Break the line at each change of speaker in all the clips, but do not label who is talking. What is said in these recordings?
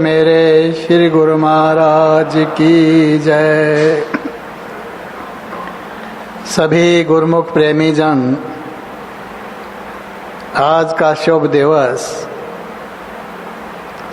मेरे श्री गुरु महाराज की जय। सभी गुरुमुख प्रेमी जन, आज का शुभ दिवस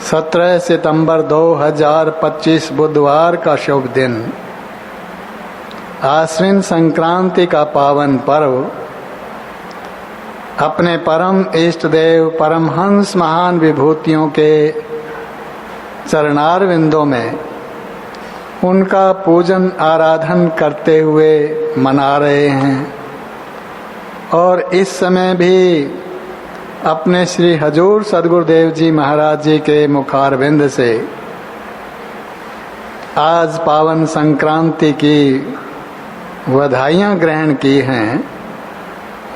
17 सितंबर 2025 बुधवार का शुभ दिन, आश्विन संक्रांति का पावन पर्व अपने परम इष्ट देव परमहंस महान विभूतियों के चरणारविंदों में उनका पूजन आराधन करते हुए मना रहे हैं। और इस समय भी अपने श्री हजूर सद्गुरुदेव जी महाराज जी के मुखारविंद से आज पावन संक्रांति की बधाइयाँ ग्रहण की हैं।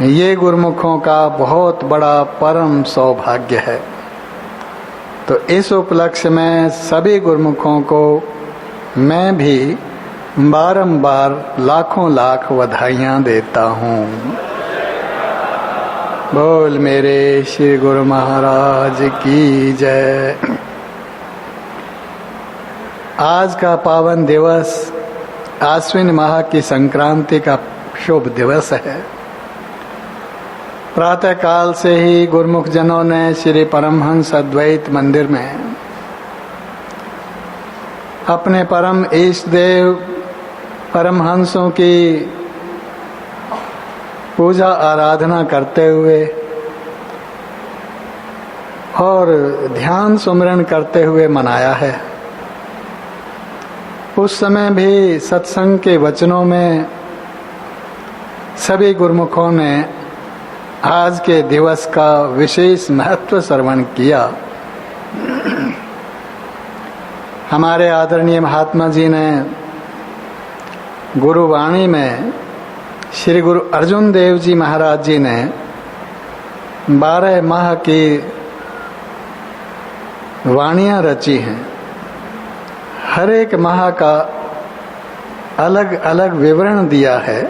ये गुरुमुखों का बहुत बड़ा परम सौभाग्य है। तो इस उपलक्ष्य में सभी गुरुमुखों को मैं भी बारंबार लाखों लाख बधाइयाँ देता हूँ। बोल मेरे श्री गुरु महाराज की जय। आज का पावन दिवस आश्विन माह की संक्रांति का शुभ दिवस है। प्रातः काल से ही गुरुमुख जनों ने श्री परमहंस अद्वैत मंदिर में अपने परम इष्ट देव परमहंसों की पूजा आराधना करते हुए और ध्यान सुमरन करते हुए मनाया है। उस समय भी सत्संग के वचनों में सभी गुरुमुखों ने आज के दिवस का विशेष महत्व श्रवण किया। हमारे आदरणीय महात्मा जी ने गुरुवाणी में श्री गुरु अर्जुन देव जी महाराज जी ने 12 माह की वाणियाँ रची हैं। हर एक माह का अलग अलग विवरण दिया है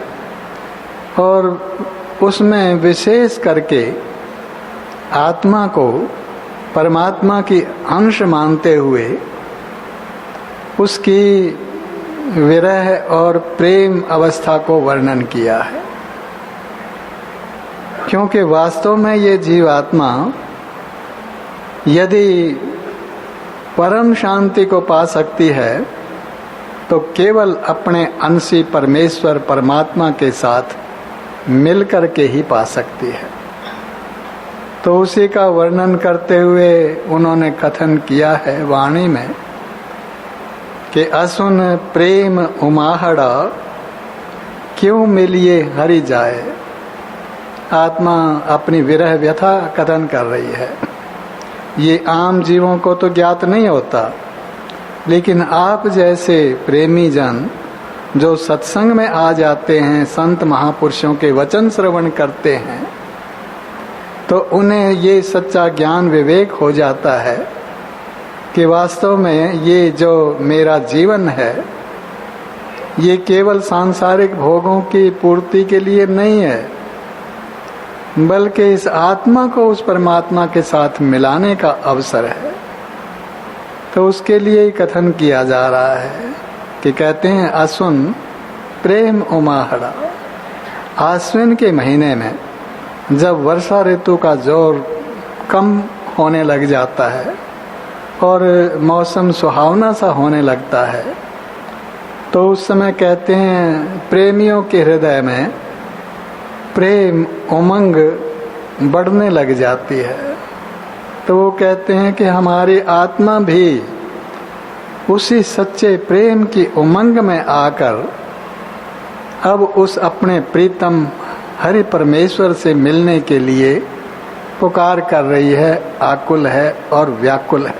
और उसमें विशेष करके आत्मा को परमात्मा की अंश मानते हुए उसकी विरह और प्रेम अवस्था को वर्णन किया है। क्योंकि वास्तव में ये जीवात्मा यदि परम शांति को पा सकती है तो केवल अपने अंशी परमेश्वर परमात्मा के साथ मिलकर के ही पा सकती है। तो उसी का वर्णन करते हुए उन्होंने कथन किया है वाणी में कि असुन प्रेम उमाहड़ा क्यों मिलिए हरि जाए। आत्मा अपनी विरह व्यथा कथन कर रही है। ये आम जीवों को तो ज्ञात नहीं होता, लेकिन आप जैसे प्रेमी जन जो सत्संग में आ जाते हैं, संत महापुरुषों के वचन श्रवण करते हैं, तो उन्हें ये सच्चा ज्ञान विवेक हो जाता है कि वास्तव में ये जो मेरा जीवन है ये केवल सांसारिक भोगों की पूर्ति के लिए नहीं है, बल्कि इस आत्मा को उस परमात्मा के साथ मिलाने का अवसर है। तो उसके लिए ही कथन किया जा रहा है कि कहते हैं असुन प्रेम उमाहड़ा। आश्विन के महीने में जब वर्षा ऋतु का जोर कम होने लग जाता है और मौसम सुहावना सा होने लगता है, तो उस समय कहते हैं प्रेमियों के हृदय में प्रेम उमंग बढ़ने लग जाती है। तो वो कहते हैं कि हमारी आत्मा भी उसी सच्चे प्रेम की उमंग में आकर अब उस अपने प्रीतम हरि परमेश्वर से मिलने के लिए पुकार कर रही है, आकुल है और व्याकुल है।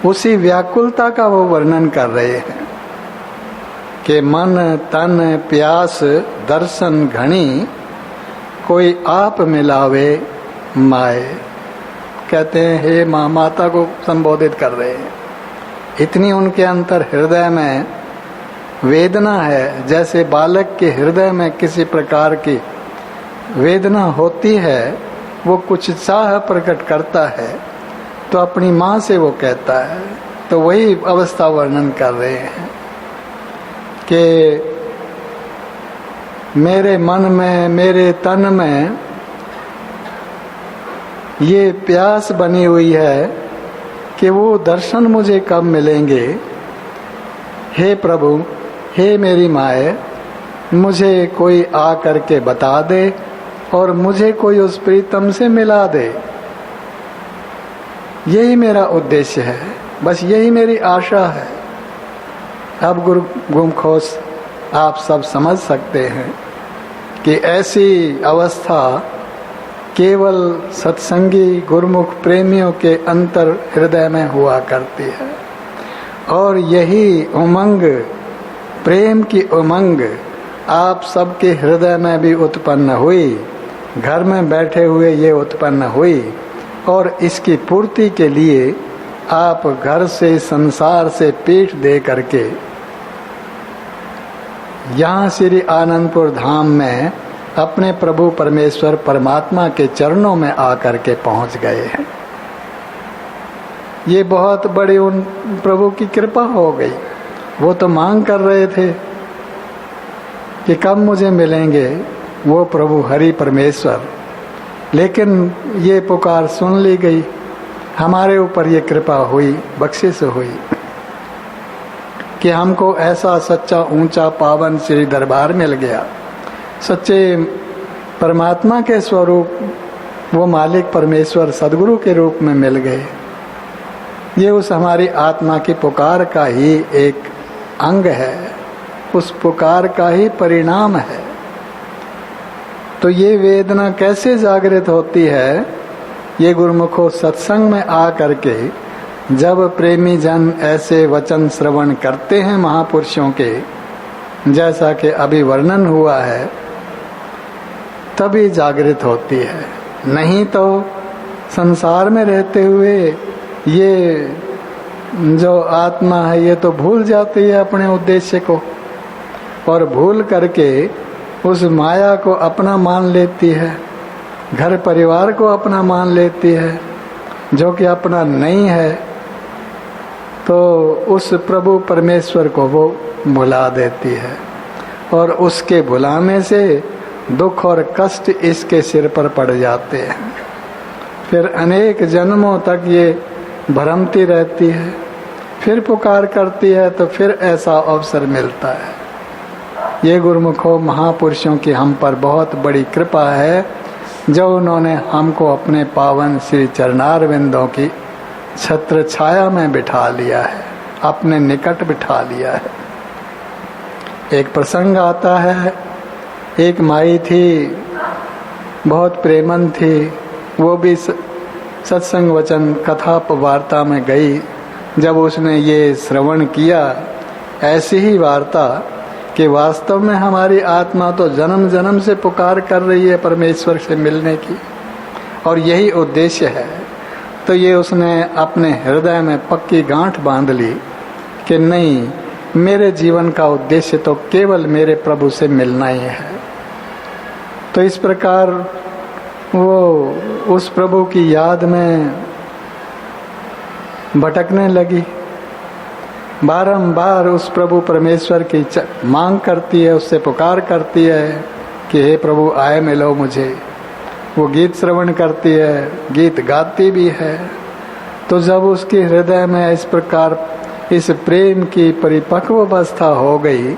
उसी व्याकुलता का वो वर्णन कर रहे हैं कि मन तन प्यास दर्शन घनी कोई आप मिलावे माए। कहते हैं हे माँ, माता को संबोधित कर रहे हैं। इतनी उनके अंतर हृदय में वेदना है। जैसे बालक के हृदय में किसी प्रकार की वेदना होती है, वो कुछ चाह प्रकट करता है, तो अपनी माँ से वो कहता है। तो वही अवस्था वर्णन कर रहे हैं कि मेरे मन में, मेरे तन में ये प्यास बनी हुई है कि वो दर्शन मुझे कब मिलेंगे। हे प्रभु, हे मेरी माए, मुझे कोई आ करके बता दे और मुझे कोई उस प्रीतम से मिला दे। यही मेरा उद्देश्य है, बस यही मेरी आशा है। अब गुरु गुमखोश आप सब समझ सकते हैं कि ऐसी अवस्था केवल सत्संगी गुरुमुख प्रेमियों के अंतर हृदय में हुआ करती है। और यही उमंग, प्रेम की उमंग आप सबके हृदय में भी उत्पन्न हुई, घर में बैठे हुए ये उत्पन्न हुई। और इसकी पूर्ति के लिए आप घर से, संसार से पीठ दे करके यहाँ श्री आनंदपुर धाम में अपने प्रभु परमेश्वर परमात्मा के चरणों में आकर के पहुंच गए हैं। ये बहुत बड़ी उन प्रभु की कृपा हो गई। वो तो मांग कर रहे थे कि कब मुझे मिलेंगे वो प्रभु हरि परमेश्वर, लेकिन ये पुकार सुन ली गई। हमारे ऊपर ये कृपा हुई, बख्शिश हुई कि हमको ऐसा सच्चा ऊंचा पावन श्री दरबार मिल गया। सच्चे परमात्मा के स्वरूप वो मालिक परमेश्वर सदगुरु के रूप में मिल गए। ये उस हमारी आत्मा की पुकार का ही एक अंग है, उस पुकार का ही परिणाम है। तो ये वेदना कैसे जागृत होती है? ये गुरुमुखों सत्संग में आ करके जब प्रेमी जन ऐसे वचन श्रवण करते हैं महापुरुषों के, जैसा कि अभी वर्णन हुआ है, तभी जागृत होती है। नहीं तो संसार में रहते हुए ये जो आत्मा है ये तो भूल जाती है अपने उद्देश्य को, और भूल करके उस माया को अपना मान लेती है, घर परिवार को अपना मान लेती है, जो कि अपना नहीं है। तो उस प्रभु परमेश्वर को वो भुला देती है, और उसके भुलाने से दुख और कष्ट इसके सिर पर पड़ जाते हैं। फिर अनेक जन्मों तक ये भ्रमती रहती है, फिर पुकार करती है तो फिर ऐसा अवसर मिलता है। ये गुरुमुखों महापुरुषों की हम पर बहुत बड़ी कृपा है, जो उन्होंने हमको अपने पावन श्री चरणारविंदों की छत्र छाया में बिठा लिया है, अपने निकट बिठा लिया है। एक प्रसंग आता है, एक माई थी, बहुत प्रेमन थी, वो भी सत्संग वचन कथा वार्ता में गई। जब उसने ये श्रवण किया ऐसी ही वार्ता कि वास्तव में हमारी आत्मा तो जन्म जन्म से पुकार कर रही है परमेश्वर से मिलने की, और यही उद्देश्य है, तो ये उसने अपने हृदय में पक्की गांठ बांध ली कि नहीं, मेरे जीवन का उद्देश्य तो केवल मेरे प्रभु से मिलना ही है। तो इस प्रकार वो उस प्रभु की याद में भटकने लगी, बारंबार उस प्रभु परमेश्वर की मांग करती है, उससे पुकार करती है कि हे प्रभु आए मिलो मुझे। वो गीत श्रवण करती है, गीत गाती भी है। तो जब उसके हृदय में इस प्रकार इस प्रेम की परिपक्व अवस्था हो गई,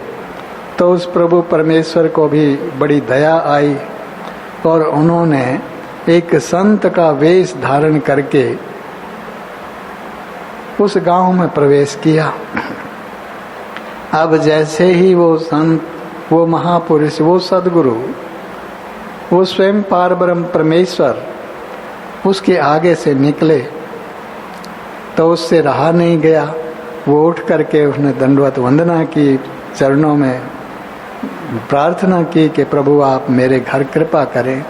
तो उस प्रभु परमेश्वर को भी बड़ी दया आई, और उन्होंने एक संत का वेश धारण करके उस गांव में प्रवेश किया। अब जैसे ही वो संत, वो महापुरुष, वो सदगुरु, वो स्वयं पारब्रह्म परमेश्वर उसके आगे से निकले, तो उससे रहा नहीं गया। वो उठ करके उसने दंडवत वंदना की, चरणों में प्रार्थना की कि प्रभु आप मेरे घर कृपा करें,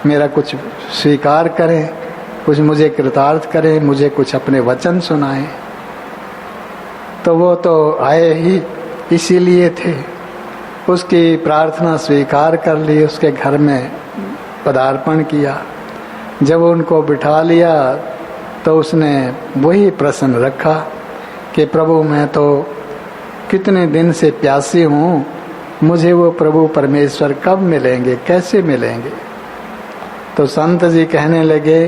मेरा कुछ स्वीकार करें, कुछ मुझे कृतार्थ करें, मुझे कुछ अपने वचन सुनाएं। तो वो तो आए ही इसीलिए थे, उसकी प्रार्थना स्वीकार कर ली, उसके घर में पदार्पण किया। जब उनको बिठा लिया तो उसने वही प्रश्न रखा कि प्रभु मैं तो कितने दिन से प्यासी हूँ, मुझे वो प्रभु परमेश्वर कब मिलेंगे, कैसे मिलेंगे। तो संत जी कहने लगे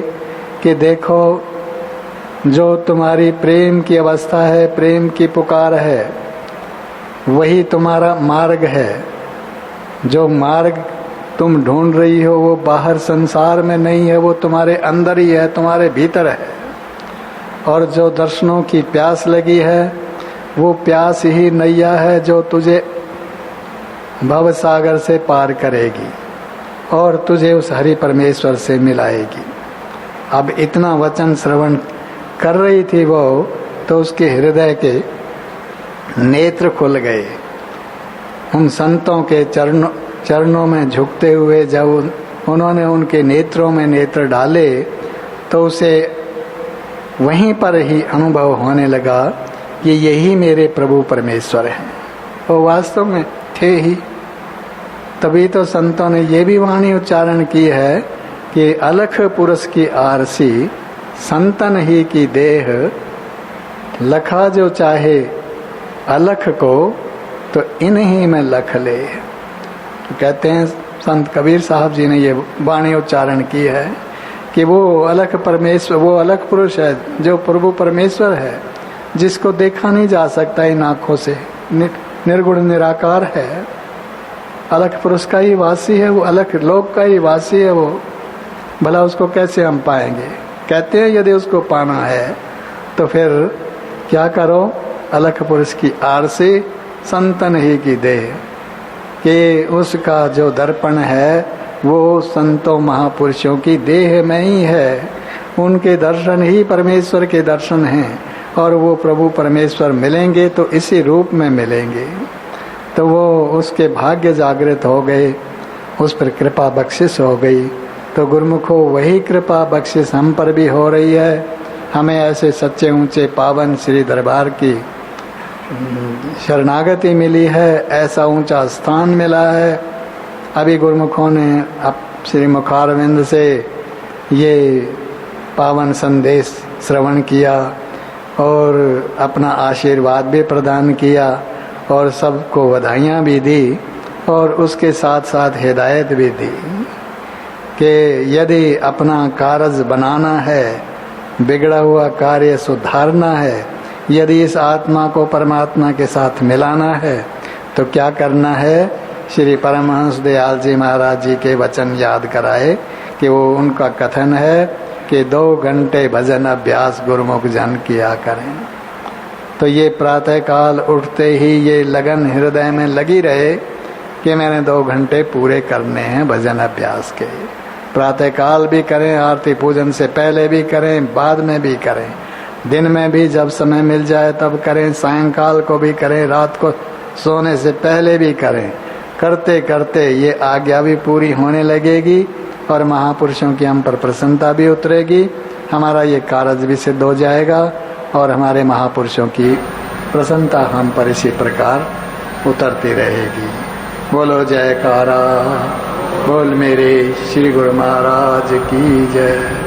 कि देखो, जो तुम्हारी प्रेम की अवस्था है, प्रेम की पुकार है, वही तुम्हारा मार्ग है। जो मार्ग तुम ढूंढ रही हो वो बाहर संसार में नहीं है, वो तुम्हारे अंदर ही है, तुम्हारे भीतर है। और जो दर्शनों की प्यास लगी है, वो प्यास ही नैया है जो तुझे भव सागर से पार करेगी और तुझे उस हरि परमेश्वर से मिलाएगी। अब इतना वचन श्रवण कर रही थी वो, तो उसके हृदय के नेत्र खुल गए। उन संतों के चरणों में झुकते हुए जब उन्होंने उनके नेत्रों में नेत्र डाले, तो उसे वहीं पर ही अनुभव होने लगा कि यही मेरे प्रभु परमेश्वर हैं। वो वास्तव में थे ही। तभी तो संतों ने ये भी वाणी उच्चारण की है कि अलख पुरुष की आरसी संतन ही की देह, लखा जो चाहे अलख को तो इन्हीं में लख ले। तो कहते हैं संत कबीर साहब जी ने ये वाणी उच्चारण की है कि वो अलख परमेश्वर, वो अलख पुरुष है जो प्रभु परमेश्वर है, जिसको देखा नहीं जा सकता इन आँखों से, निर्गुण निराकार है, अलख पुरुष का ही वासी है, वो अलख लोक का ही वासी है। वो भला उसको कैसे हम पाएंगे। कहते हैं यदि उसको पाना है तो फिर क्या करो, अलख पुरुष की आड़ से संतन ही की देह, कि उसका जो दर्पण है वो संतों महापुरुषों की देह में ही है। उनके दर्शन ही परमेश्वर के दर्शन हैं और वो प्रभु परमेश्वर मिलेंगे तो इसी रूप में मिलेंगे। तो वो उसके भाग्य जागृत हो गए, उस पर कृपा बख्शिश हो गई। तो गुरुमुखो वही कृपा बख्शिश हम पर भी हो रही है। हमें ऐसे सच्चे ऊंचे पावन श्री दरबार की शरणागति मिली है, ऐसा ऊंचा स्थान मिला है। अभी गुरुमुखों ने अब श्री मुखारविंद से ये पावन संदेश श्रवण किया और अपना आशीर्वाद भी प्रदान किया और सबको बधाइयाँ भी दी और उसके साथ साथ हिदायत भी दी कि यदि अपना कारज बनाना है, बिगड़ा हुआ कार्य सुधारना है, यदि इस आत्मा को परमात्मा के साथ मिलाना है तो क्या करना है। श्री परमहंस दयाल जी महाराज जी के वचन याद कराए कि वो उनका कथन है कि 2 घंटे भजन अभ्यास गुरुमुख जन किया करें। तो ये प्रातः काल उठते ही ये लगन हृदय में लगी रहे कि मैंने 2 घंटे पूरे करने हैं भजन अभ्यास के। प्रातः काल भी करें, आरती पूजन से पहले भी करें, बाद में भी करें, दिन में भी जब समय मिल जाए तब करें, सायंकाल को भी करें, रात को सोने से पहले भी करें। करते करते ये आज्ञा भी पूरी होने लगेगी और महापुरुषों की हम पर प्रसन्नता भी उतरेगी। हमारा ये कार्य भी सिद्ध हो जाएगा और हमारे महापुरुषों की प्रसन्नता हम पर इसी प्रकार उतरती रहेगी। बोलो जयकारा, बोल मेरे श्री गुरु महाराज की जय।